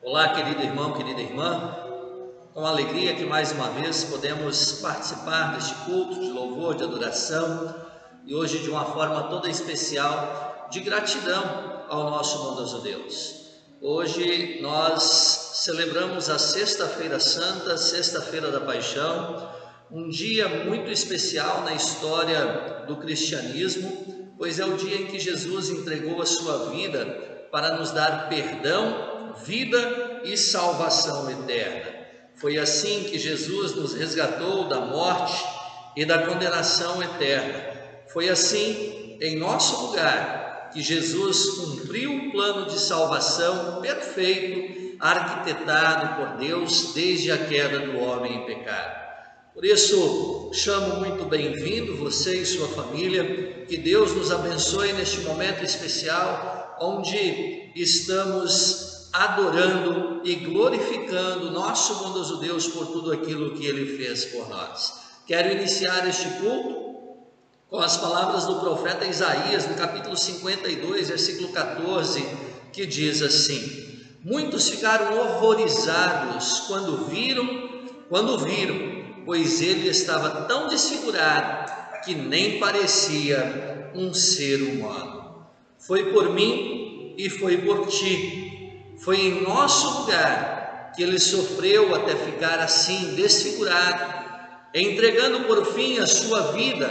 Olá, querido irmão, querida irmã, com alegria que mais uma vez podemos participar deste culto de louvor, de adoração e hoje de uma forma toda especial de gratidão ao nosso bondoso Deus. Hoje nós celebramos a Sexta-feira Santa, Sexta-feira da Paixão, um dia muito especial na história do cristianismo, pois é o dia em que Jesus entregou a sua vida para nos dar perdão, vida e salvação eterna. Foi assim que Jesus nos resgatou da morte e da condenação eterna. Foi assim, em nosso lugar, que Jesus cumpriu o plano de salvação perfeito, arquitetado por Deus desde a queda do homem em pecado. Por isso, chamo muito bem-vindo você e sua família, que Deus nos abençoe neste momento especial, onde estamos adorando e glorificando nosso bondoso Deus por tudo aquilo que Ele fez por nós. Quero iniciar este culto com as palavras do profeta Isaías, no capítulo 52, versículo 14, que diz assim: muitos ficaram horrorizados quando viram, pois ele estava tão desfigurado que nem parecia um ser humano. Foi por mim e foi por ti, foi em nosso lugar que ele sofreu até ficar assim desfigurado, entregando por fim a sua vida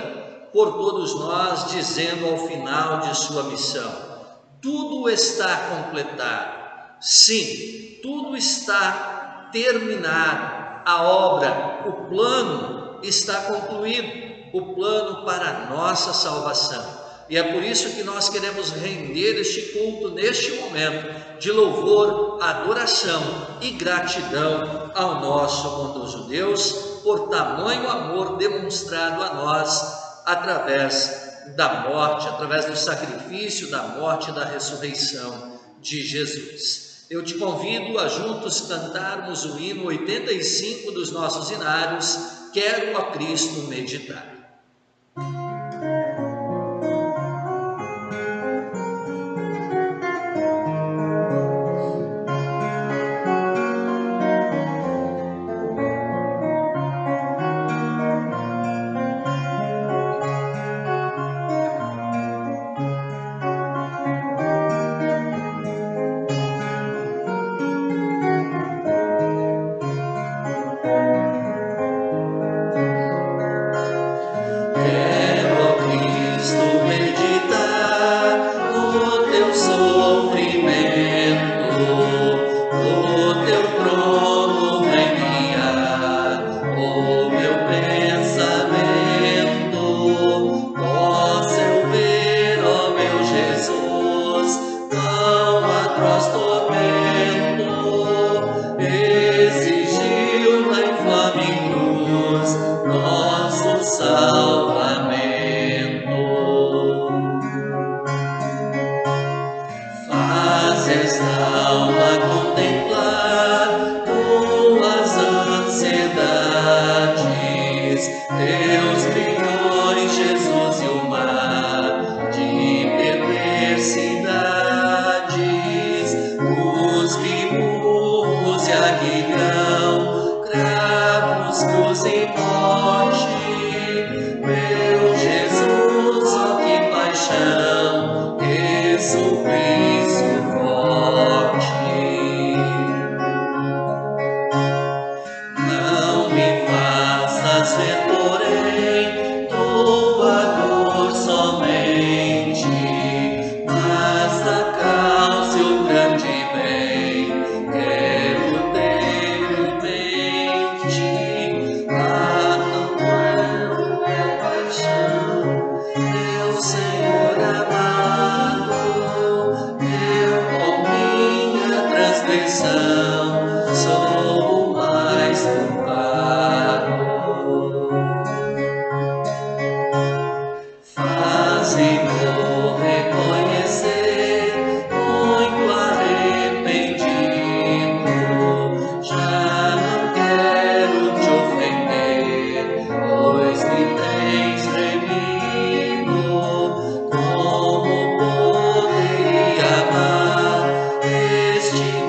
por todos nós, dizendo ao final de sua missão: tudo está completado. Sim, tudo está terminado. A obra, o plano está concluído, o plano para a nossa salvação. E é por isso que nós queremos render este culto neste momento de louvor, adoração e gratidão ao nosso bondoso Deus por tamanho amor demonstrado a nós através da morte, através do sacrifício, da morte e da ressurreição de Jesus. Eu te convido a juntos cantarmos o hino 85 dos nossos hinários, Quero a Cristo Meditar.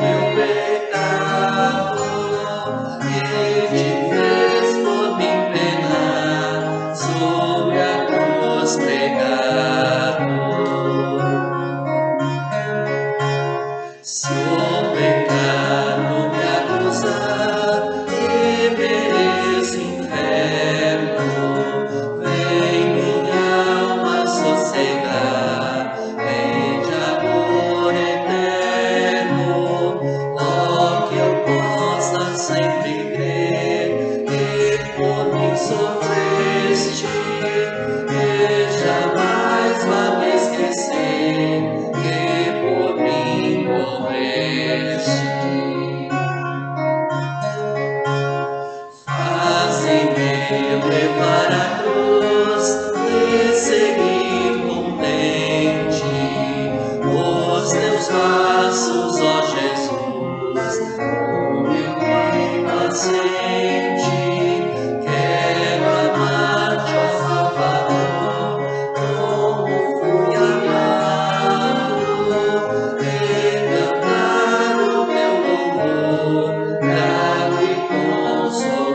Meu bem. morreste. Faze-me levar a cruz e seguir contente os teus braços, ó Jesus, humilde e paciente. Quero amar-te, ó Salvador, como fui amado, e cantar o teu louvor, grato e consolado.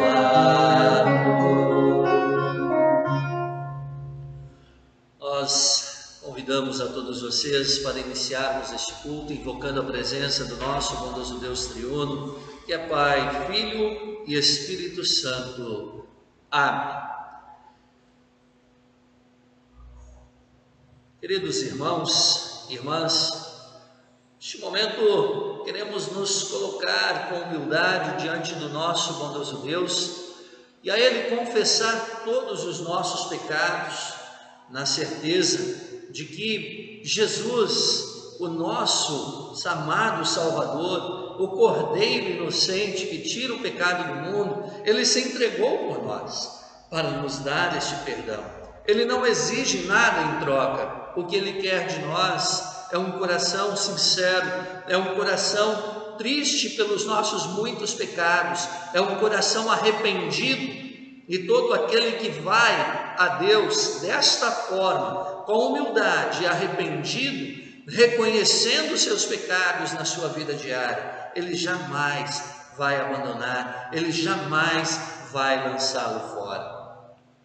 Nós convidamos a todos vocês para iniciarmos este culto invocando a presença do nosso bondoso Deus triuno, que é Pai, Filho e Espírito Santo. Amém. Queridos irmãos e irmãs, neste momento queremos nos colocar com humildade diante do nosso bondoso Deus e a Ele confessar todos os nossos pecados, na certeza de que Jesus, o nosso amado Salvador, o Cordeiro inocente que tira o pecado do mundo, Ele se entregou por nós para nos dar este perdão. Ele não exige nada em troca. O que Ele quer de nós é um coração sincero, é um coração triste pelos nossos muitos pecados, é um coração arrependido. E todo aquele que vai a Deus desta forma, com humildade e arrependido, reconhecendo seus pecados na sua vida diária, ele jamais vai abandonar, ele jamais vai lançá-lo fora.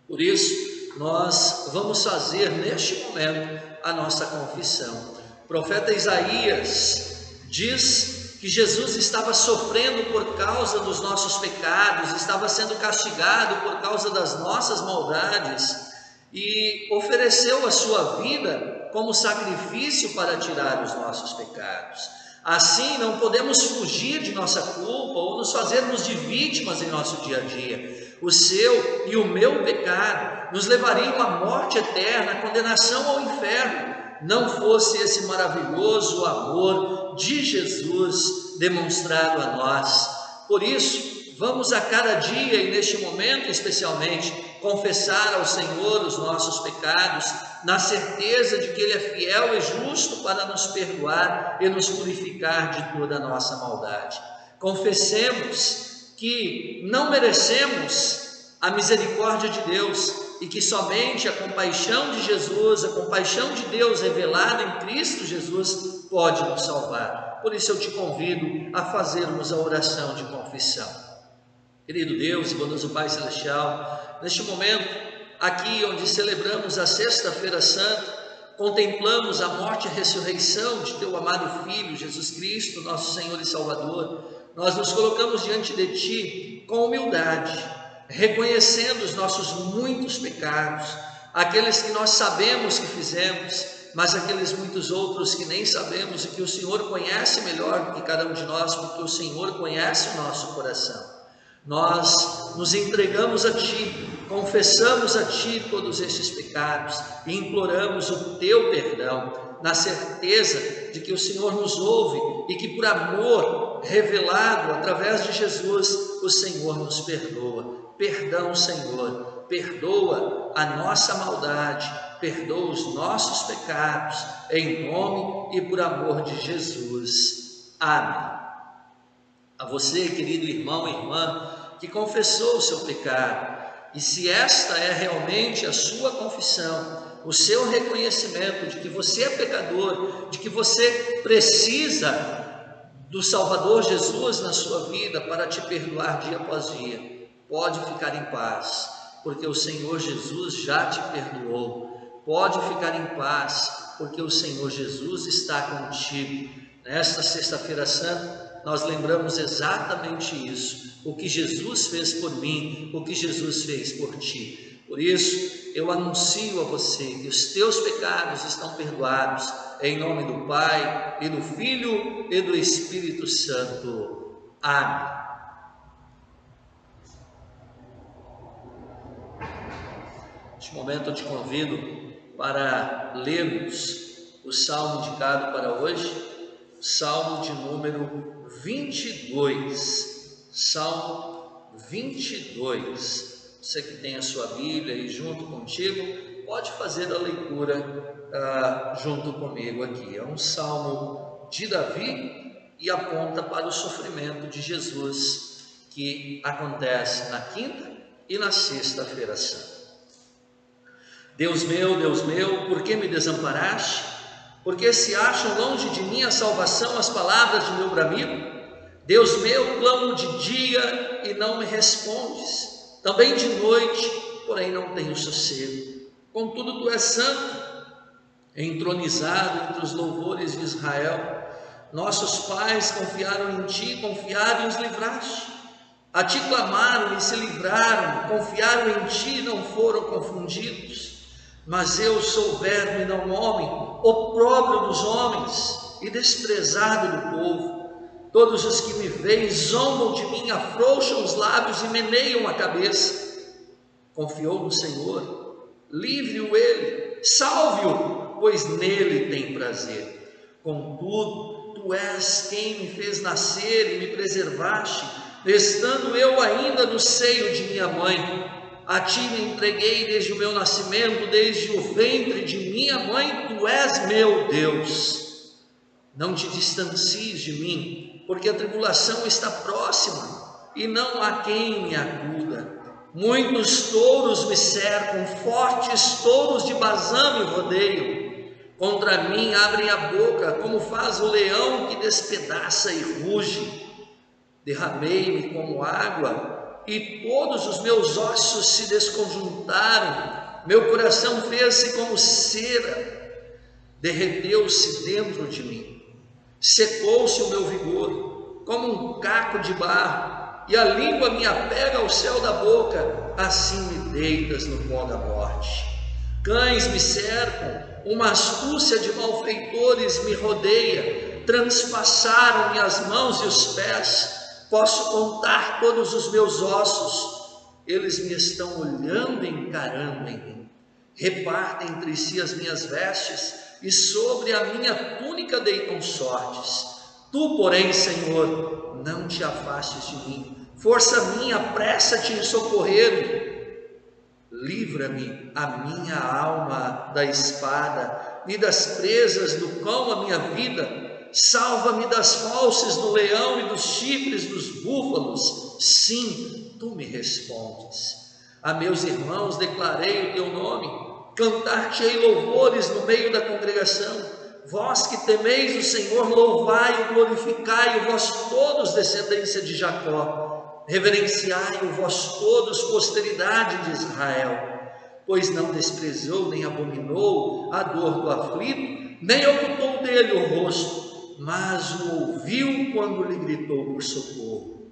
Por isso, nós vamos fazer neste momento a nossa confissão. O profeta Isaías diz que Jesus estava sofrendo por causa dos nossos pecados, estava sendo castigado por causa das nossas maldades e ofereceu a sua vida como sacrifício para tirar os nossos pecados. Assim, não podemos fugir de nossa culpa ou nos fazermos de vítimas em nosso dia a dia. O seu e o meu pecado nos levariam à morte eterna, à condenação ao inferno, não fosse esse maravilhoso amor de Jesus demonstrado a nós. Por isso, vamos a cada dia e neste momento especialmente confessar ao Senhor os nossos pecados, na certeza de que Ele é fiel e justo para nos perdoar e nos purificar de toda a nossa maldade. Confessemos que não merecemos a misericórdia de Deus e que somente a compaixão de Jesus, a compaixão de Deus revelada em Cristo Jesus pode nos salvar. Por isso eu te convido a fazermos a oração de confissão. Querido Deus e bondoso Pai Celestial, neste momento, aqui onde celebramos a Sexta-feira Santa, contemplamos a morte e a ressurreição de Teu amado Filho, Jesus Cristo, nosso Senhor e Salvador. Nós nos colocamos diante de Ti com humildade, reconhecendo os nossos muitos pecados, aqueles que nós sabemos que fizemos, mas aqueles muitos outros que nem sabemos e que o Senhor conhece melhor do que cada um de nós, porque o Senhor conhece o nosso coração. Nós nos entregamos a Ti, confessamos a Ti todos estes pecados e imploramos o Teu perdão, na certeza de que o Senhor nos ouve e que por amor revelado através de Jesus, o Senhor nos perdoa. Perdão, Senhor, perdoa a nossa maldade, perdoa os nossos pecados, em nome e por amor de Jesus. Amém. A você, querido irmão e irmã, que confessou o seu pecado, e se esta é realmente a sua confissão, o seu reconhecimento de que você é pecador, de que você precisa do Salvador Jesus na sua vida para te perdoar dia após dia, pode ficar em paz, porque o Senhor Jesus já te perdoou. Pode ficar em paz, porque o Senhor Jesus está contigo. Nesta Sexta-feira Santa, nós lembramos exatamente isso, o que Jesus fez por mim, o que Jesus fez por ti. Por isso, eu anuncio a você que os teus pecados estão perdoados, em nome do Pai, e do Filho, e do Espírito Santo. Amém. Neste momento eu te convido para lermos o salmo indicado para hoje, Salmo de número 22. Salmo 22. Você que tem a sua Bíblia aí junto contigo, pode fazer a leitura junto comigo aqui. É um salmo de Davi e aponta para o sofrimento de Jesus, que acontece na quinta e na sexta-feira santa. Deus meu, por que me desamparaste? Porque se acham longe de mim a salvação, as palavras de meu bramido? Deus meu, clamo de dia e não me respondes, também de noite, porém não tenho sossego. Contudo, tu és santo, entronizado entre os louvores de Israel. Nossos pais confiaram em ti, confiaram e os livraste. A ti clamaram e se livraram, confiaram em ti e não foram confundidos. Mas eu sou verme e não homem, opróbrio dos homens e desprezado do povo. Todos os que me veem zombam de mim, afrouxam os lábios e meneiam a cabeça. Confiou no Senhor, livre-o ele, salve-o, pois nele tem prazer. Contudo, tu és quem me fez nascer e me preservaste, estando eu ainda no seio de minha mãe. A ti me entreguei desde o meu nascimento, desde o ventre de minha mãe, tu és meu Deus. Não te distancies de mim, porque a tribulação está próxima, e não há quem me acuda. Muitos touros me cercam, fortes touros de Bazã me rodeiam. Contra mim abrem a boca, como faz o leão que despedaça e ruge. Derramei-me como água, e todos os meus ossos se desconjuntaram, meu coração fez-se como cera, derreteu-se dentro de mim, secou-se o meu vigor, como um caco de barro, e a língua me apega ao céu da boca, assim me deitas no pó da morte. Cães me cercam, uma astúcia de malfeitores me rodeia, transpassaram-me as mãos e os pés. Posso contar todos os meus ossos, eles me estão olhando e encarando em mim. Repartem entre si as minhas vestes, e sobre a minha túnica deitam sortes. Tu, porém, Senhor, não te afastes de mim. Força minha, apressa-te em socorrer-me. Livra-me, a minha alma, da espada, e das presas do cão a minha vida. Salva-me das fauces do leão e dos chifres dos búfalos. Sim, tu me respondes. A meus irmãos declarei o teu nome, cantar-te-ei louvores no meio da congregação. Vós que temeis o Senhor, louvai-o, glorificai-o, vós todos, descendência de Jacó. Reverenciai-o, vós todos, posteridade de Israel. Pois não desprezou nem abominou a dor do aflito, nem ocultou dele o rosto, mas o ouviu quando lhe gritou por socorro.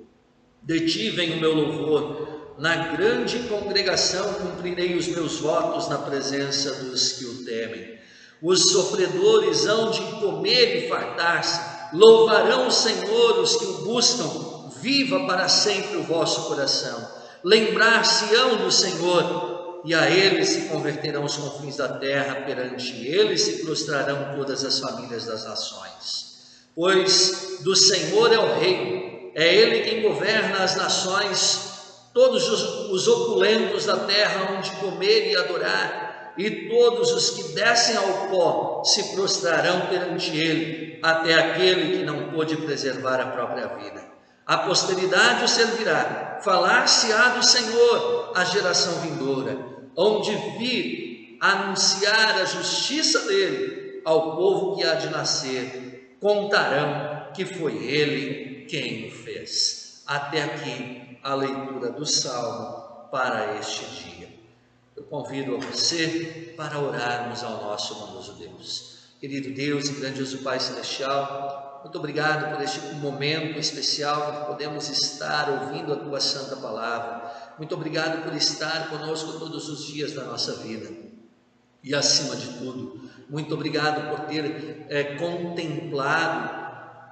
De ti vem o meu louvor, na grande congregação cumprirei os meus votos na presença dos que o temem. Os sofredores hão de comer e fartar-se, louvarão o Senhor os que o buscam, viva para sempre o vosso coração. Lembrar-se-ão do Senhor, e a ele se converterão os confins da terra, perante ele se prostrarão todas as famílias das nações. Pois do Senhor é o reino, é ele quem governa as nações. Todos os opulentos da terra hão de comer e adorar, e todos os que descem ao pó se prostrarão perante ele, até aquele que não pôde preservar a própria vida. A posteridade o servirá, falar-se-á do Senhor a geração vindoura, onde vir anunciar a justiça dele ao povo que há de nascer. Contarão que foi ele quem o fez. Até aqui a leitura do Salmo para este dia. Eu convido a você para orarmos ao nosso bondoso Deus. Querido Deus e grandioso Pai Celestial, muito obrigado por este momento especial que podemos estar ouvindo a Tua Santa Palavra. Muito obrigado por estar conosco todos os dias da nossa vida. E acima de tudo, muito obrigado por ter contemplado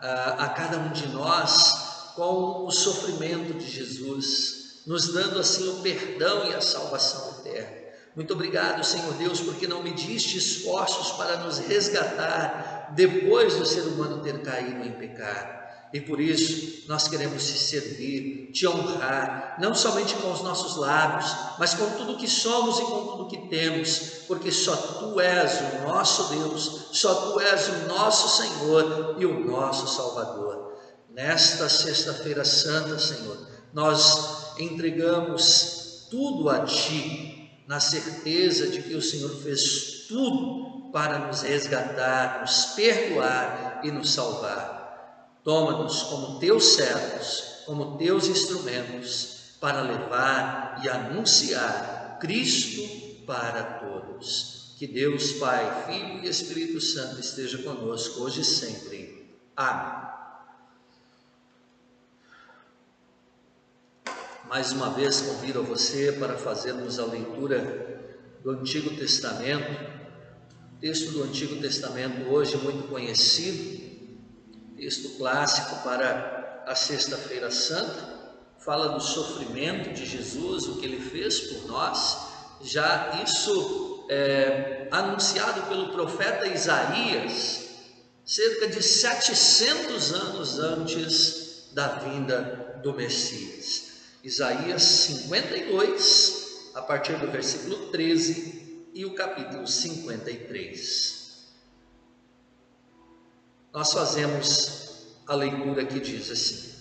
a cada um de nós com o sofrimento de Jesus, nos dando assim o perdão e a salvação eterna. Muito obrigado, Senhor Deus, porque não mediste esforços para nos resgatar depois do ser humano ter caído em pecado. E por isso nós queremos te servir, te honrar, não somente com os nossos lábios, mas com tudo que somos e com tudo que temos, porque só Tu és o nosso Deus, só Tu és o nosso Senhor e o nosso Salvador. Nesta sexta-feira santa, Senhor, nós entregamos tudo a Ti, na certeza de que o Senhor fez tudo para nos resgatar, nos perdoar e nos salvar. Toma-nos como Teus servos, como Teus instrumentos, para levar e anunciar Cristo para todos. Que Deus, Pai, Filho e Espírito Santo esteja conosco hoje e sempre. Amém. Mais uma vez convido a você para fazermos a leitura do Antigo Testamento. O texto do Antigo Testamento hoje muito conhecido, texto clássico para a Sexta-feira Santa, fala do sofrimento de Jesus, o que Ele fez por nós, já isso anunciado pelo profeta Isaías, cerca de 700 anos antes da vinda do Messias. Isaías 52, a partir do versículo 13 e o capítulo 53. Nós fazemos a leitura que diz assim: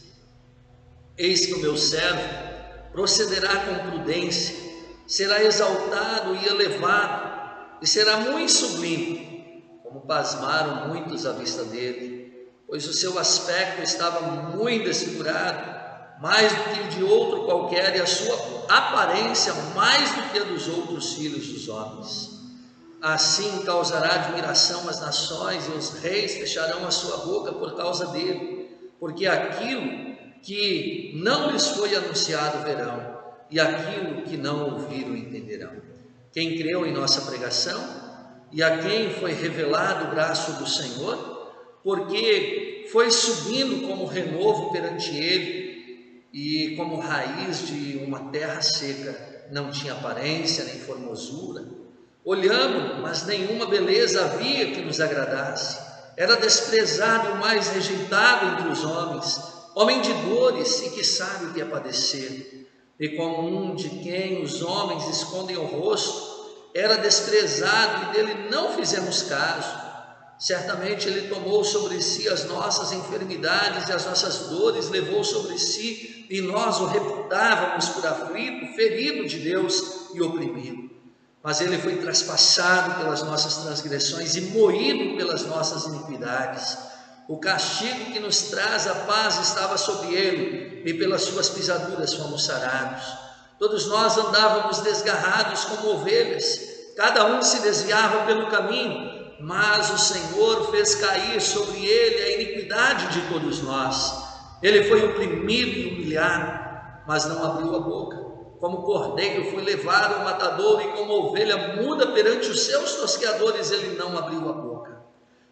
Eis que o meu servo procederá com prudência, será exaltado e elevado, e será muito sublime, como pasmaram muitos à vista dele, pois o seu aspecto estava muito desfigurado, mais do que o de outro qualquer, e a sua aparência mais do que a dos outros filhos dos homens. Assim causará admiração às nações, e os reis fecharão a sua boca por causa dele, porque aquilo que não lhes foi anunciado verão, e aquilo que não ouviram entenderão. Quem creu em nossa pregação, e a quem foi revelado o braço do Senhor, porque foi subindo como renovo perante ele, e como raiz de uma terra seca, não tinha aparência nem formosura. Olhamos, mas nenhuma beleza havia que nos agradasse. Era desprezado e o mais rejeitado entre os homens, homem de dores e que sabe o que é padecer. E como um de quem os homens escondem o rosto, era desprezado e dele não fizemos caso. Certamente Ele tomou sobre si as nossas enfermidades e as nossas dores levou sobre si, e nós o reputávamos por aflito, ferido de Deus e oprimido. Mas Ele foi traspassado pelas nossas transgressões e moído pelas nossas iniquidades. O castigo que nos traz a paz estava sobre Ele, e pelas suas pisaduras fomos sarados. Todos nós andávamos desgarrados como ovelhas, cada um se desviava pelo caminho, mas o Senhor fez cair sobre Ele a iniquidade de todos nós. Ele foi oprimido e humilhado, mas não abriu a boca. Como cordeiro foi levado ao matador, e como ovelha muda perante os seus tosqueadores, ele não abriu a boca.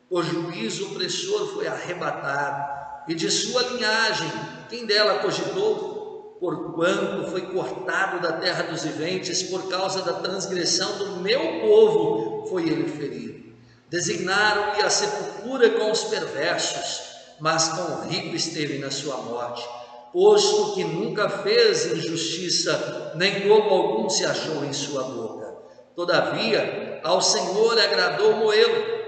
Por juízo opressor foi arrebatado, e de sua linhagem, quem dela cogitou? Porquanto foi cortado da terra dos viventes, por causa da transgressão do meu povo foi ele ferido. Designaram-lhe a sepultura com os perversos, mas com o rico esteve na sua morte, posto que nunca fez injustiça, nem como algum se achou em sua boca. Todavia, ao Senhor agradou moê-lo,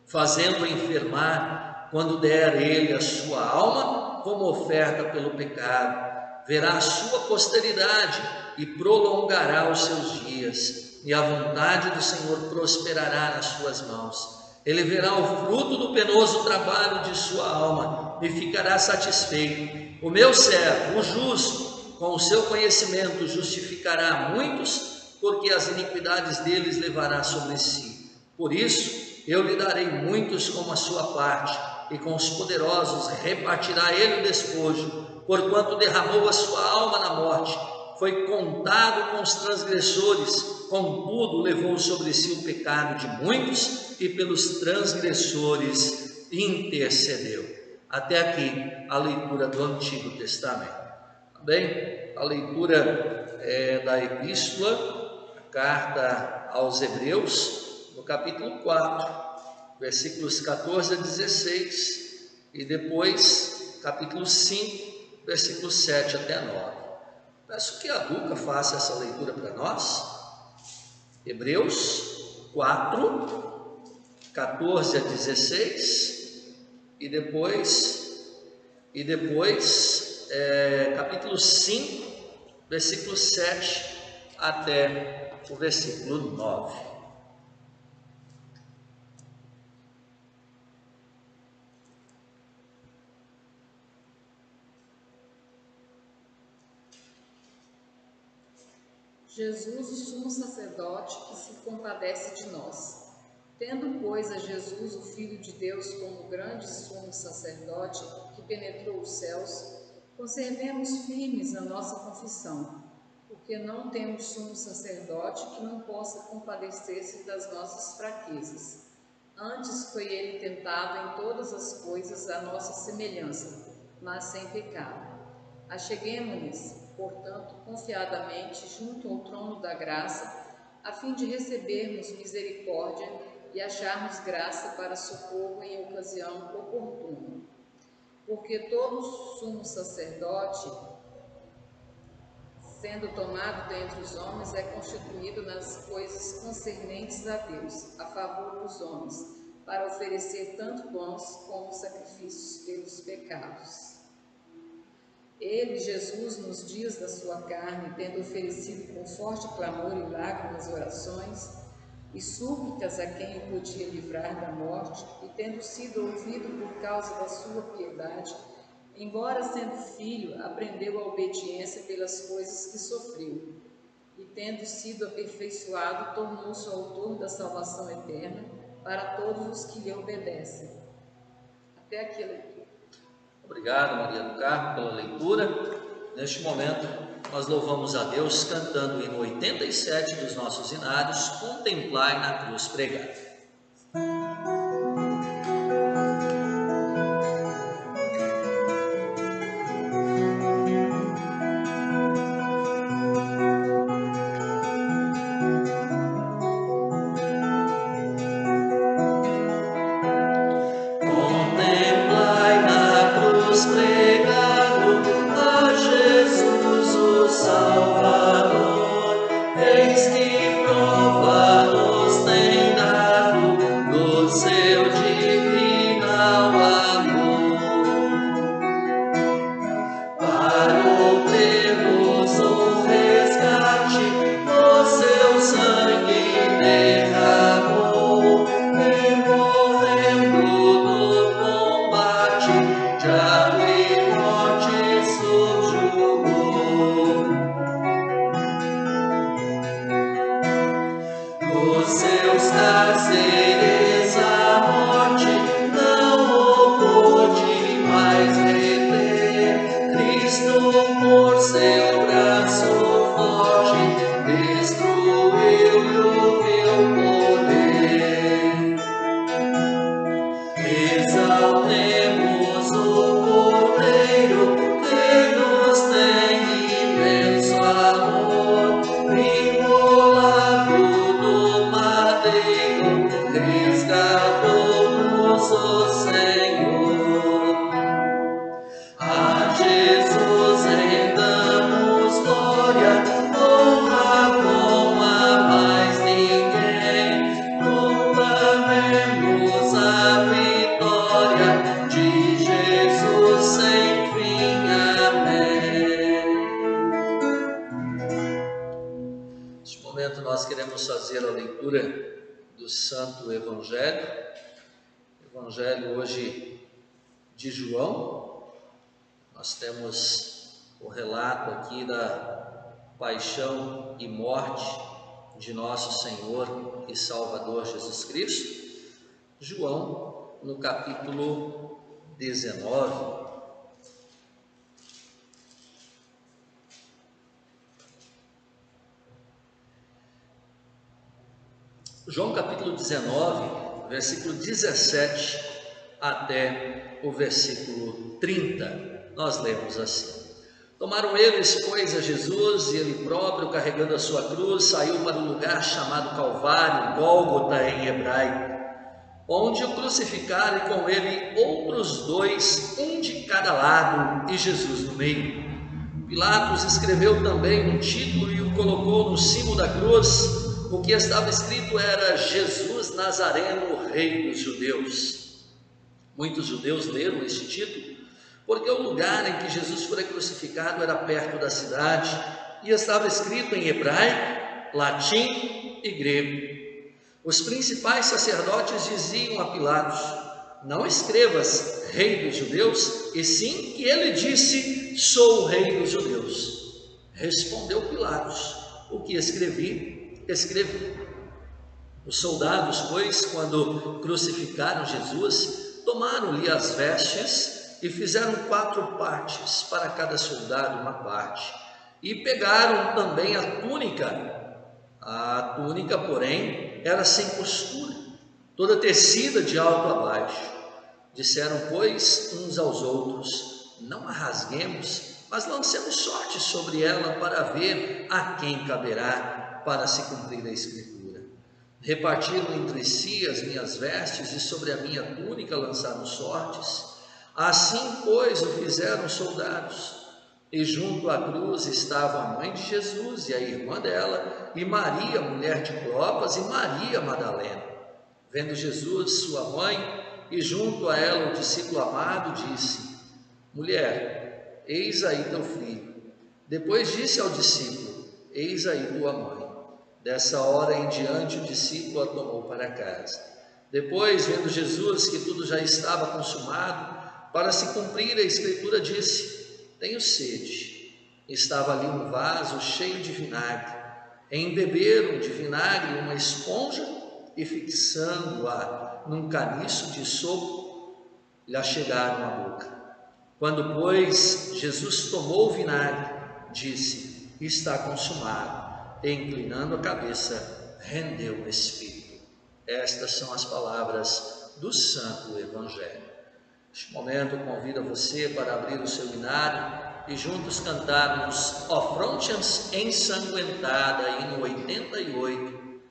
fazendo-o enfermar, quando der ele a sua alma como oferta pelo pecado. Verá a sua posteridade e prolongará os seus dias, e a vontade do Senhor prosperará nas suas mãos. Ele verá o fruto do penoso trabalho de sua alma e ficará satisfeito. O meu servo, o justo, com o seu conhecimento justificará muitos, porque as iniquidades deles levará sobre si. Por isso, eu lhe darei muitos como a sua parte, e com os poderosos repartirá ele o despojo, porquanto derramou a sua alma na morte, foi contado com os transgressores, contudo levou sobre si o pecado de muitos, e pelos transgressores intercedeu. Até aqui a leitura do Antigo Testamento. Bem, a leitura da Epístola, a carta aos Hebreus, no capítulo 4, versículos 14 a 16, e depois capítulo 5, versículos 7 até 9. Peço que a Duca faça essa leitura para nós. Hebreus 4, 14 a 16, e depois capítulo 5, versículo 7 até o versículo 9. Jesus, o sumo sacerdote, que se compadece de nós. Tendo, pois, a Jesus, o Filho de Deus, como grande sumo sacerdote, que penetrou os céus, conservemos firmes a nossa confissão, porque não temos sumo sacerdote que não possa compadecer-se das nossas fraquezas. Antes foi ele tentado em todas as coisas à nossa semelhança, mas sem pecado. Acheguemo-nos, portanto, confiadamente junto ao trono da graça, a fim de recebermos misericórdia e acharmos graça para socorro em ocasião oportuna. Porque todo sumo sacerdote, sendo tomado dentre os homens, é constituído nas coisas concernentes a Deus, a favor dos homens, para oferecer tanto bons como sacrifícios pelos pecados. Ele, Jesus, nos dias da sua carne, tendo oferecido com forte clamor e lágrimas orações e súplicas a quem o podia livrar da morte, e tendo sido ouvido por causa da sua piedade, embora sendo filho, aprendeu a obediência pelas coisas que sofreu, e tendo sido aperfeiçoado, tornou-se o autor da salvação eterna para todos os que lhe obedecem. Até aqui a leitura. Obrigado, Maria do Carmo, pela leitura. Neste momento, nós louvamos a Deus cantando o hino 87 dos nossos hinários, Contemplai na Cruz Pregada. Nós queremos fazer a leitura do Santo Evangelho hoje de João. Nós temos o relato aqui da paixão e morte de nosso Senhor e Salvador Jesus Cristo. João, no capítulo 19. João capítulo 19, versículo 17 até o versículo 30, nós lemos assim: Tomaram eles, pois, a Jesus, e ele próprio, carregando a sua cruz, saiu para um lugar chamado Calvário, Gólgota em hebraico. onde o crucificaram e com ele outros dois, um de cada lado e Jesus no meio. Pilatos escreveu também um título e o colocou no cimo da cruz. O que estava escrito era: Jesus Nazareno, Rei dos Judeus. Muitos judeus leram este título porque o lugar em que Jesus foi crucificado era perto da cidade e estava escrito em hebraico, latim e grego. Os principais sacerdotes diziam a Pilatos: não escrevas Rei dos Judeus, e sim que ele disse: sou o Rei dos Judeus. Respondeu Pilatos: o que escrevi, escrevi. Os soldados, pois, quando crucificaram Jesus, tomaram-lhe as vestes e fizeram 4 partes, para cada soldado uma parte, e pegaram também a túnica. A túnica, porém, era sem costura, toda tecida de alto a baixo. Disseram, pois, uns aos outros: não a rasguemos, mas lancemos sorte sobre ela para ver a quem caberá, para se cumprir a Escritura. Repartiram entre si as minhas vestes e sobre a minha túnica lançaram sortes. Assim, pois, o fizeram os soldados. E junto à cruz estavam a mãe de Jesus e a irmã dela, e Maria, mulher de Clopas, e Maria Madalena. Vendo Jesus, sua mãe, e junto a ela o discípulo amado, disse: mulher, eis aí teu filho. Depois disse ao discípulo: eis aí tua mãe. Dessa hora em diante o discípulo a tomou para casa. Depois, vendo Jesus que tudo já estava consumado, para se cumprir a Escritura, disse: tenho sede. Estava ali um vaso cheio de vinagre. Embeberam de vinagre uma esponja e, fixando-a num caniço de sopo, lhe chegaram à boca. Quando, pois, Jesus tomou o vinagre, disse: está consumado. E, inclinando a cabeça, rendeu o espírito. Estas são as palavras do Santo Evangelho. Neste momento, convido você para abrir o seu hinário e juntos cantarmos Ó Fronte Ensanguentada, hino 88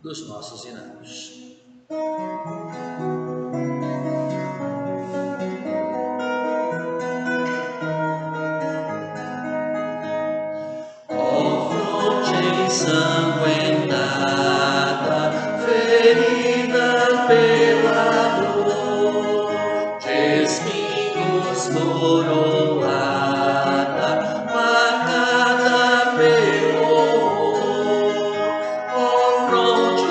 dos nossos hinários. Ó fronte ensanguentada, ferida pela dor, de espinhos coroada, marcada pelo horror. Ó fronte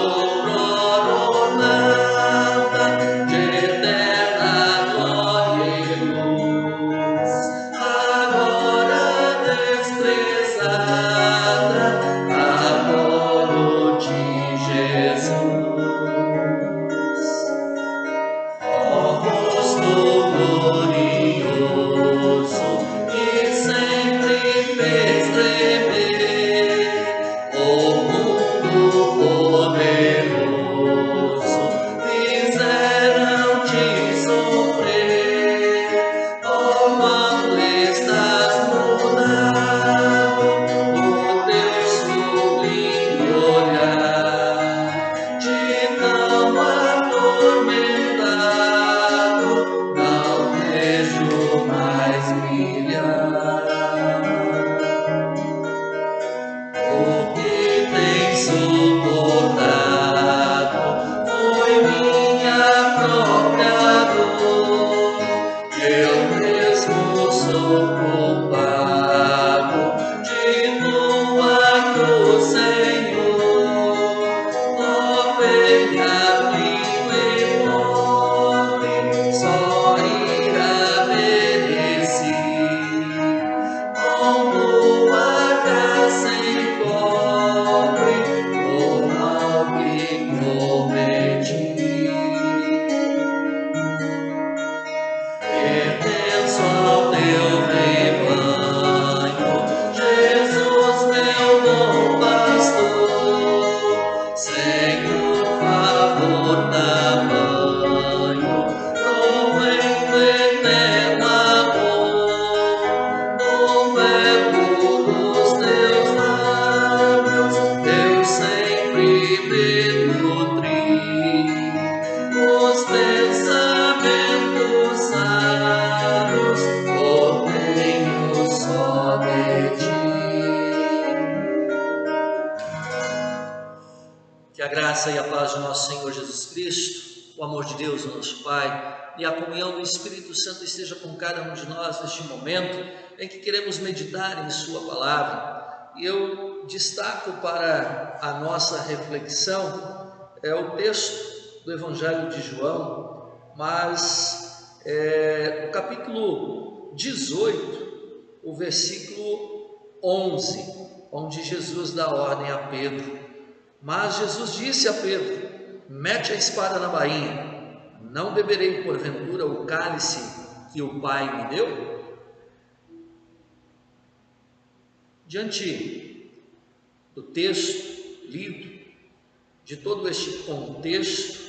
ornada de eterna glória e luz, agora desprezada, adoro-te, Jesus. Ó rosto glorioso que sempre fez tremer o mundo poderoso, fizeram-te sofrer. Ó quão estás mudado, o teu sublime olhar, de tão atormentado, não vejo mais brilhar. O que tens suportado foi minha própria dor. Eu mesmo sou culpado de tua cruz, Senhor. Ovelha vil e pobre, só ira mereci. Com tua graça encobre o mal que cometi. Pertenço ao teu rebanho, graça e a paz do nosso Senhor Jesus Cristo, o amor de Deus, o nosso Pai, e a comunhão do Espírito Santo esteja com cada um de nós neste momento em que queremos meditar em Sua palavra. E eu destaco para a nossa reflexão o texto do Evangelho de João, mas o capítulo 18, o versículo 11, onde Jesus dá ordem a Pedro. Mas Jesus disse a Pedro: mete a espada na bainha, não beberei porventura o cálice que o Pai me deu? Diante do texto lido, de todo este contexto,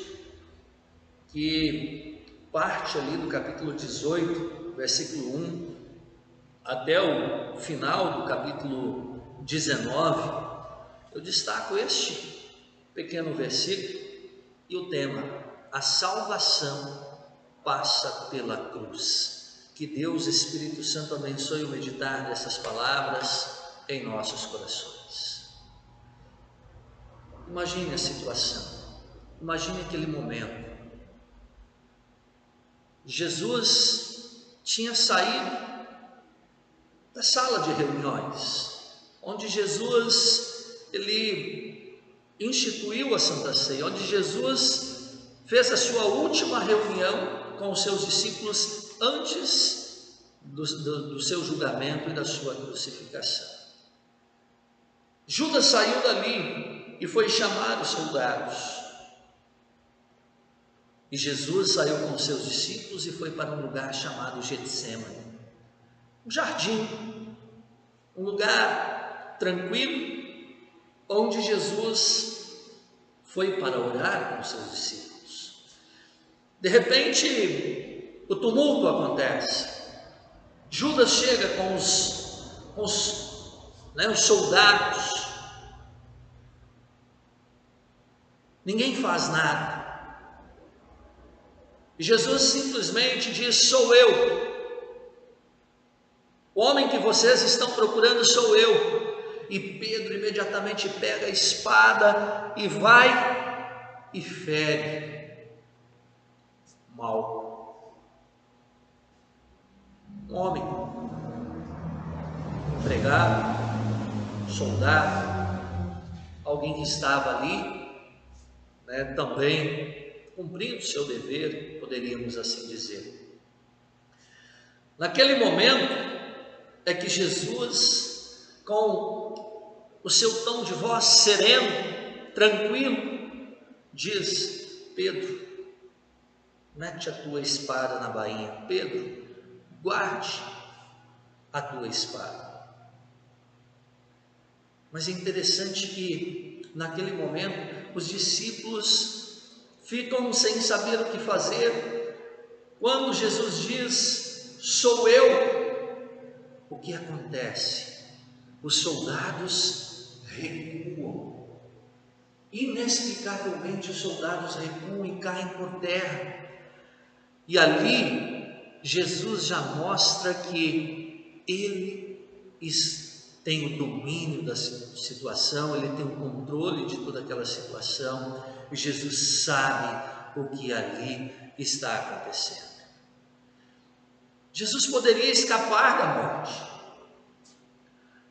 que parte ali do capítulo 18, versículo 1, até o final do capítulo 19, eu destaco este pequeno versículo e o tema: a salvação passa pela cruz. Que Deus, Espírito Santo, abençoe o meditar dessas palavras em nossos corações. Imagine a situação, imagine aquele momento. Jesus tinha saído da sala de reuniões, onde Jesus ele instituiu a Santa Ceia, onde Jesus fez a sua última reunião com os seus discípulos antes do seu julgamento e da sua crucificação. Judas saiu dali e foi chamar os soldados. E Jesus saiu com os seus discípulos e foi para um lugar chamado Getsêmani, um jardim, um lugar tranquilo, onde Jesus foi para orar com os seus discípulos. De repente, o tumulto acontece. Judas chega com os soldados. Ninguém faz nada. E Jesus simplesmente diz: sou eu. O homem que vocês estão procurando sou eu. E Pedro imediatamente pega a espada e vai e fere mal. Um homem, empregado, soldado, alguém que estava ali, também cumprindo o seu dever, poderíamos assim dizer. Naquele momento é que Jesus, com o seu tom de voz sereno, tranquilo, diz: Pedro, mete a tua espada na bainha. Pedro, guarde a tua espada. Mas é interessante que naquele momento os discípulos ficam sem saber o que fazer. Quando Jesus diz: sou eu, o que acontece? Os soldados recuam. Inexplicavelmente os soldados recuam e caem por terra. E ali Jesus já mostra que ele tem o domínio da situação, ele tem o controle de toda aquela situação. E Jesus sabe o que ali está acontecendo. Jesus poderia escapar da morte.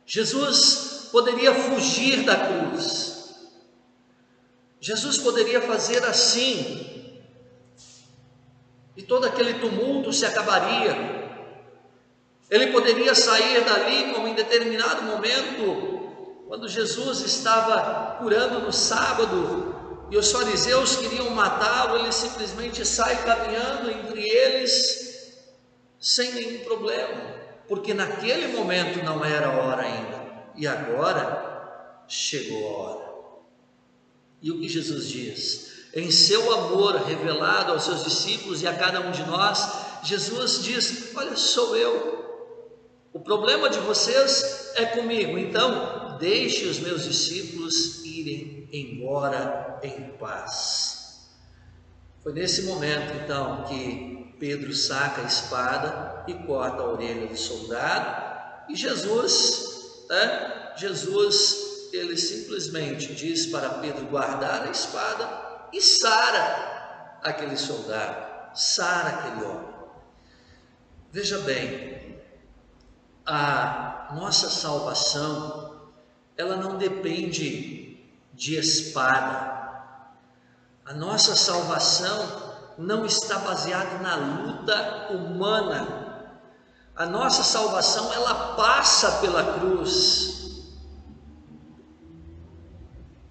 Jesus poderia fugir da cruz. Jesus poderia fazer assim, e todo aquele tumulto se acabaria. Ele poderia sair dali, como em determinado momento, quando Jesus estava curando no sábado e os fariseus queriam matá-lo, ele simplesmente sai caminhando entre eles sem nenhum problema, porque naquele momento não era a hora ainda. E agora chegou a hora. E o que Jesus diz? Em seu amor revelado aos seus discípulos e a cada um de nós, Jesus diz: olha, sou eu. O problema de vocês é comigo. Então, deixe os meus discípulos irem embora em paz. Foi nesse momento, então, que Pedro saca a espada e corta a orelha do soldado. E Jesus, ele simplesmente diz para Pedro guardar a espada e sara aquele soldado, sara aquele homem. Veja bem, a nossa salvação, ela não depende de espada. A nossa salvação não está baseada na luta humana. A nossa salvação, ela passa pela cruz.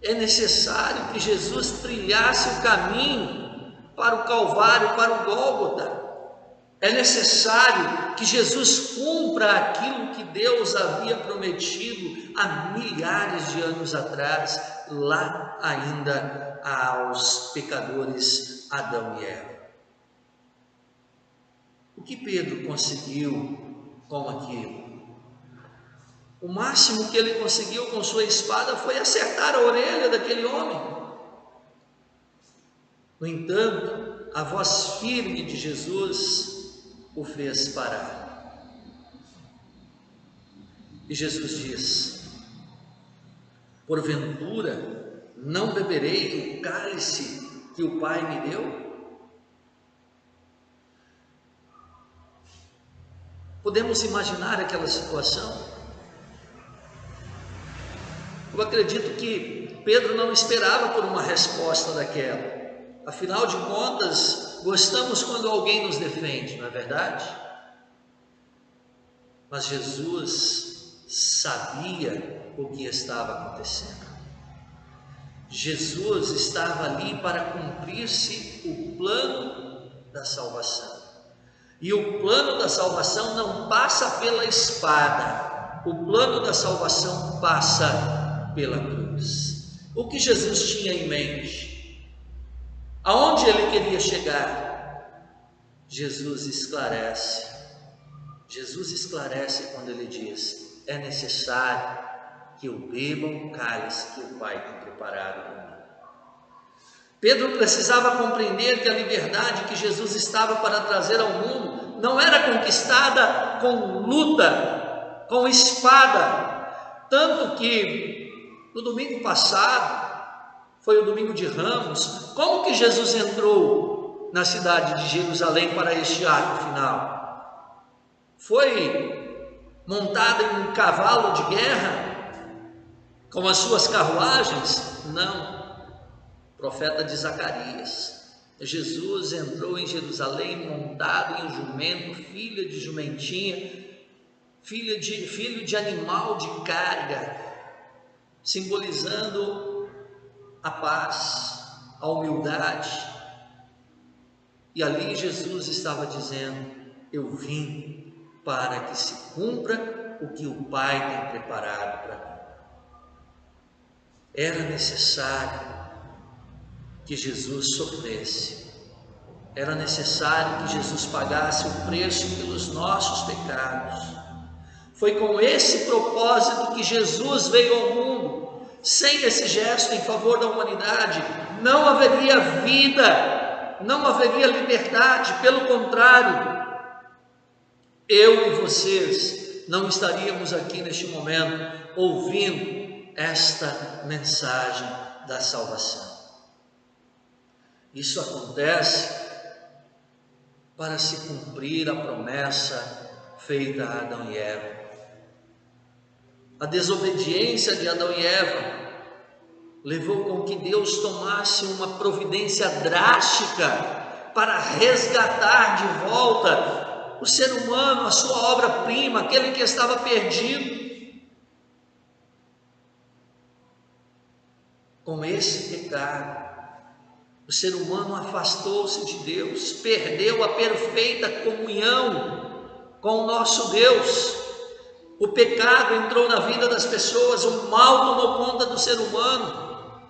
É necessário que Jesus trilhasse o caminho para o Calvário, para o Gólgota. É necessário que Jesus cumpra aquilo que Deus havia prometido há milhares de anos atrás, lá ainda aos pecadores Adão e Eva. O que Pedro conseguiu com aquilo? O máximo que ele conseguiu com sua espada foi acertar a orelha daquele homem. No entanto, a voz firme de Jesus o fez parar. E Jesus diz: porventura não beberei o cálice que o Pai me deu? Podemos imaginar aquela situação? Eu acredito que Pedro não esperava por uma resposta daquela. Afinal de contas, gostamos quando alguém nos defende, não é verdade? Mas Jesus sabia o que estava acontecendo. Jesus estava ali para cumprir-se o plano da salvação. E o plano da salvação não passa pela espada. O plano da salvação passa pela cruz. O que Jesus tinha em mente? Aonde ele queria chegar? Jesus esclarece. Jesus esclarece quando ele diz: é necessário que eu beba o cálice que o Pai tem preparado para mim. Pedro precisava compreender que a liberdade que Jesus estava para trazer ao mundo não era conquistada com luta, com espada. Tanto que no domingo passado, foi o domingo de Ramos, como que Jesus entrou na cidade de Jerusalém para este ato final? Foi montado em um cavalo de guerra, com as suas carruagens? Não. Profeta de Zacarias: Jesus entrou em Jerusalém montado em um jumento, filha de jumentinha, filho de animal de carga, simbolizando a paz, a humildade. E ali Jesus estava dizendo: eu vim para que se cumpra o que o Pai tem preparado para mim. Era necessário que Jesus sofresse, era necessário que Jesus pagasse o preço pelos nossos pecados. Foi com esse propósito que Jesus veio ao mundo. Sem esse gesto em favor da humanidade, não haveria vida, não haveria liberdade. Pelo contrário, eu e vocês não estaríamos aqui neste momento ouvindo esta mensagem da salvação. Isso acontece para se cumprir a promessa feita a Adão e Eva. A desobediência de Adão e Eva levou com que Deus tomasse uma providência drástica para resgatar de volta o ser humano, a sua obra-prima, aquele que estava perdido. Com esse pecado, o ser humano afastou-se de Deus, perdeu a perfeita comunhão com o nosso Deus. O pecado entrou na vida das pessoas, o mal tomou conta do ser humano,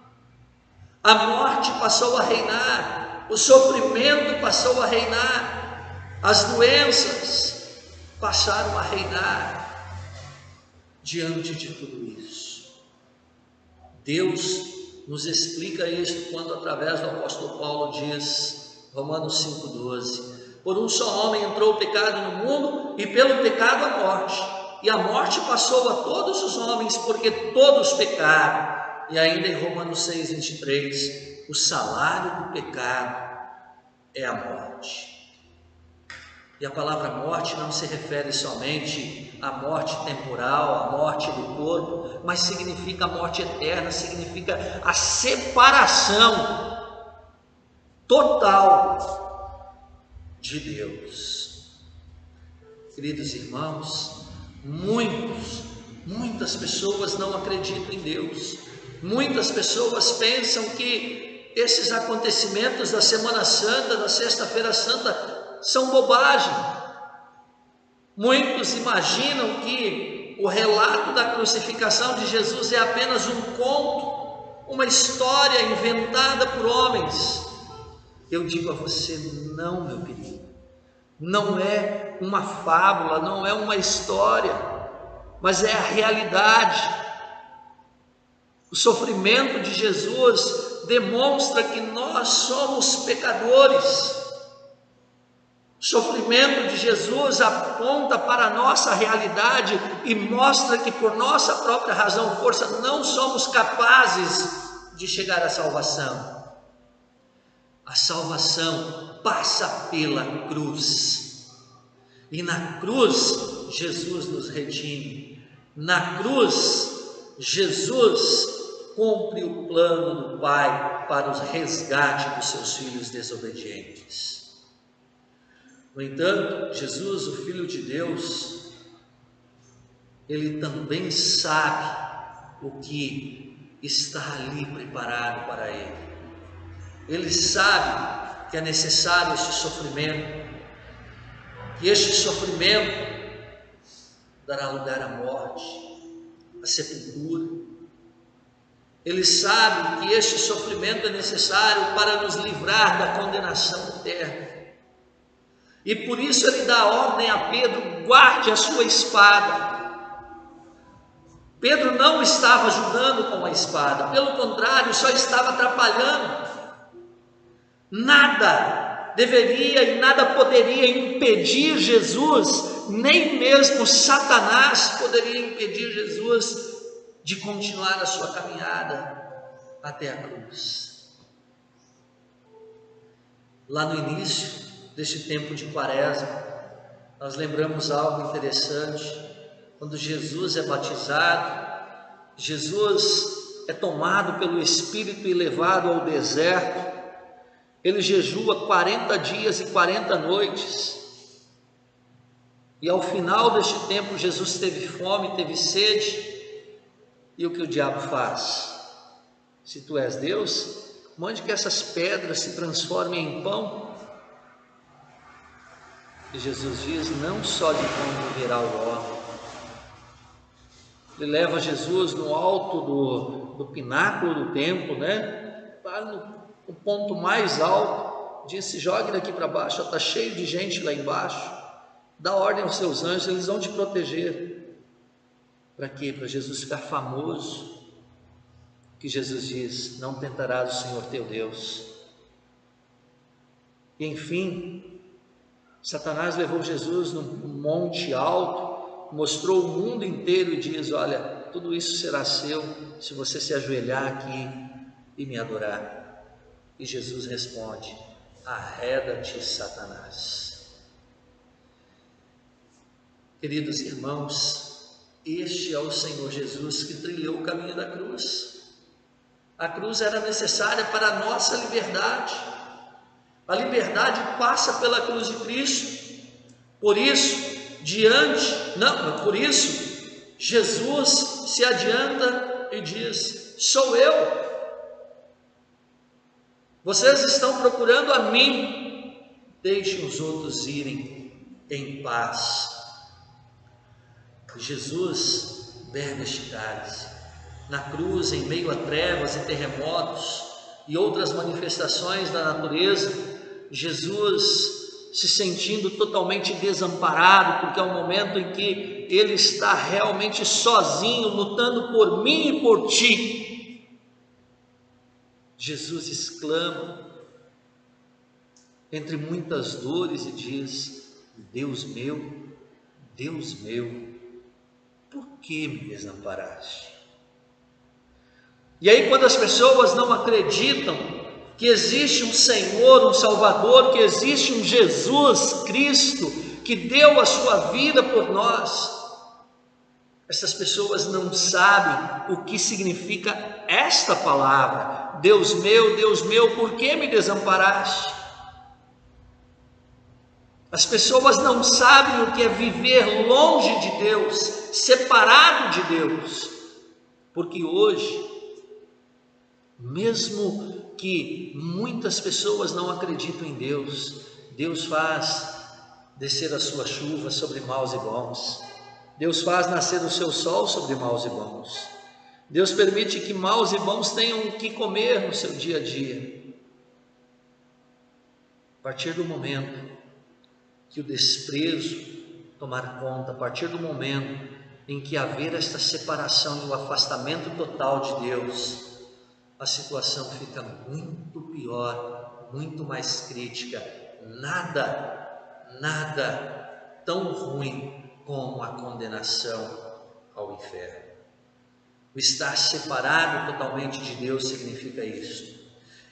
a morte passou a reinar, o sofrimento passou a reinar, as doenças passaram a reinar. Diante de tudo isso, Deus nos explica isso quando, através do apóstolo Paulo, diz, Romanos 5,12: por um só homem entrou o pecado no mundo, e pelo pecado a morte. e a morte passou a todos os homens, porque todos pecaram. E ainda em Romanos 6:23, o salário do pecado é a morte. E a palavra morte não se refere somente à morte temporal, à morte do corpo, mas significa a morte eterna, significa a separação total de Deus. Queridos irmãos, muitas pessoas não acreditam em Deus. Muitas pessoas pensam que esses acontecimentos da Semana Santa, da Sexta-feira Santa, são bobagem. Muitos imaginam que o relato da crucificação de Jesus é apenas um conto, uma história inventada por homens. Eu digo a você, não, meu querido, não é uma fábula, não é uma história, mas é a realidade. O sofrimento de Jesus demonstra que nós somos pecadores. O sofrimento de Jesus aponta para a nossa realidade e mostra que por nossa própria razão, força, não somos capazes de chegar à salvação. A salvação passa pela cruz. E na cruz, Jesus nos redime. Na cruz, Jesus cumpre o plano do Pai para o resgate dos seus filhos desobedientes. No entanto, Jesus, o Filho de Deus, ele também sabe o que está ali preparado para ele. Ele sabe que é necessário este sofrimento, que este sofrimento dará lugar à morte, à sepultura. Ele sabe que este sofrimento é necessário para nos livrar da condenação eterna. E por isso ele dá ordem a Pedro: guarde a sua espada. Pedro não estava ajudando com a espada, pelo contrário, só estava atrapalhando. Nada deveria e nada poderia impedir Jesus, nem mesmo Satanás poderia impedir Jesus de continuar a sua caminhada até a cruz. Lá no início deste tempo de Quaresma, nós lembramos algo interessante. Quando Jesus é batizado, Jesus é tomado pelo Espírito e levado ao deserto. Ele jejua 40 dias e 40 noites. E ao final deste tempo, Jesus teve fome, teve sede. E o que o diabo faz? Se tu és Deus, mande que essas pedras se transformem em pão. E Jesus diz: não só de pão viverá o homem. Ele leva Jesus no alto do pináculo do templo, né? Lá no ponto mais alto, diz: se jogue daqui para baixo, está cheio de gente lá embaixo. Dá ordem aos seus anjos, eles vão te proteger. Para quê? Para Jesus ficar famoso. Que Jesus diz: não tentarás o Senhor teu Deus. E enfim, Satanás levou Jesus num monte alto, mostrou o mundo inteiro e diz: olha, tudo isso será seu se você se ajoelhar aqui e me adorar. E Jesus responde: arreda-te, Satanás. Queridos irmãos, este é o Senhor Jesus que trilhou o caminho da cruz. A cruz era necessária para a nossa liberdade. A liberdade passa pela cruz de Cristo. Por isso, Jesus se adianta e diz: sou eu. Vocês estão procurando a mim, deixem os outros irem em paz. Jesus bebe este cálice. Na cruz, em meio a trevas e terremotos e outras manifestações da natureza, Jesus se sentindo totalmente desamparado, porque é o momento em que ele está realmente sozinho, lutando por mim e por ti. Jesus exclama entre muitas dores e diz: Deus meu, que me desamparaste? E aí, quando as pessoas não acreditam que existe um Senhor, um Salvador, que existe um Jesus Cristo que deu a sua vida por nós, essas pessoas não sabem o que significa esta palavra: Deus meu, por que me desamparaste? As pessoas não sabem o que é viver longe de Deus, separado de Deus, porque hoje, mesmo que muitas pessoas não acreditam em Deus, Deus faz descer a sua chuva sobre maus e bons. Deus faz nascer o seu sol sobre maus e bons. Deus permite que maus e bons tenham o que comer no seu dia a dia. A partir do momento que o desprezo tomar conta, a partir do momento em que haver esta separação e o afastamento total de Deus, a situação fica muito pior, muito mais crítica. Nada tão ruim como a condenação ao inferno. O estar separado totalmente de Deus significa isso.